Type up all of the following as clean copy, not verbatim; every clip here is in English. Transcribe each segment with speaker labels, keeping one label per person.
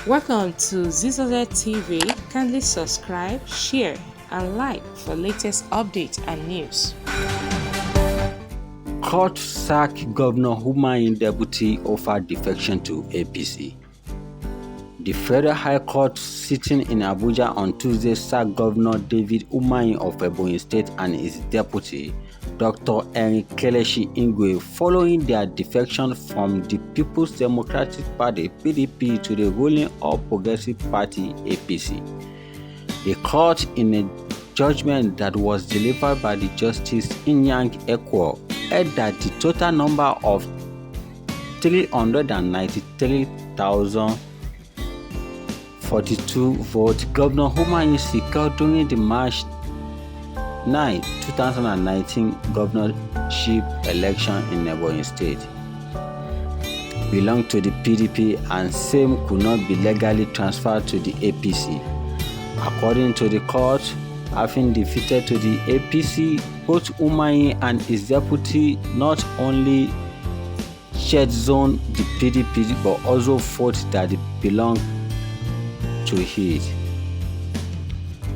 Speaker 1: Welcome to Zisodel TV. Kindly subscribe, share, and like for latest updates and news.
Speaker 2: Court sack Governor Umahi deputy over defection to APC. The Federal High Court sitting in Abuja on Tuesday sacked Governor David Umahi of Ebonyi State and his deputy, Dr. Kelechi Igwe, following their defection from the People's Democratic Party (PDP) to the ruling All Progressive Party (APC). The court, in a judgment that was delivered by the Justice Inyang Ekwo, held that the total number of 393,042 votes Governor Umahi secured during the March 9, 2019 governorship election in Ebonyi State belonged to the PDP, and same could not be legally transferred to the APC. According to the court, having defeated to the APC, both Umahi and his deputy not only shed zone the PDP but also votes that belong to it.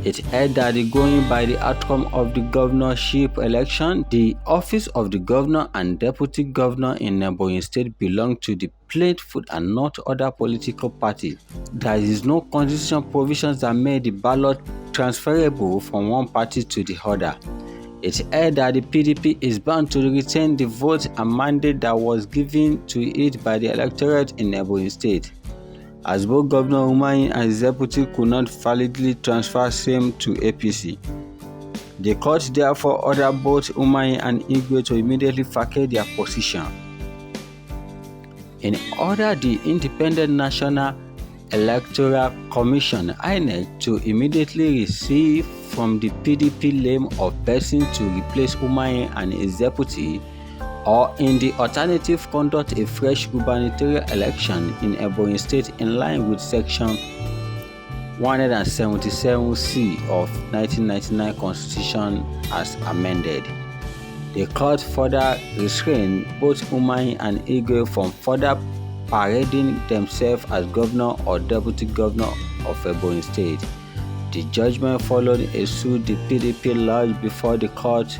Speaker 2: It held that going by the outcome of the governorship election, the office of the governor and deputy governor in Ebonyi State belonged to the plaintiff and not other political party. There is no constitutional provisions that made the ballot transferable from one party to the other. It held that the PDP is bound to retain the vote and mandate that was given to it by the electorate in Ebonyi State, as both Governor Umahi and his deputy could not validly transfer same to APC. The court therefore ordered both Umahi and Igwe to immediately vacate their position. In order the Independent National Electoral Commission (INEC) to immediately receive from the PDP name of person to replace Umahi and his deputy, or in the alternative conduct a fresh gubernatorial election in Ebonyi State in line with Section 177C of 1999 Constitution as amended. The court further restrained both Umahi and Igwe from further parading themselves as governor or deputy governor of Ebonyi State. The judgment followed a suit the PDP lodged before the court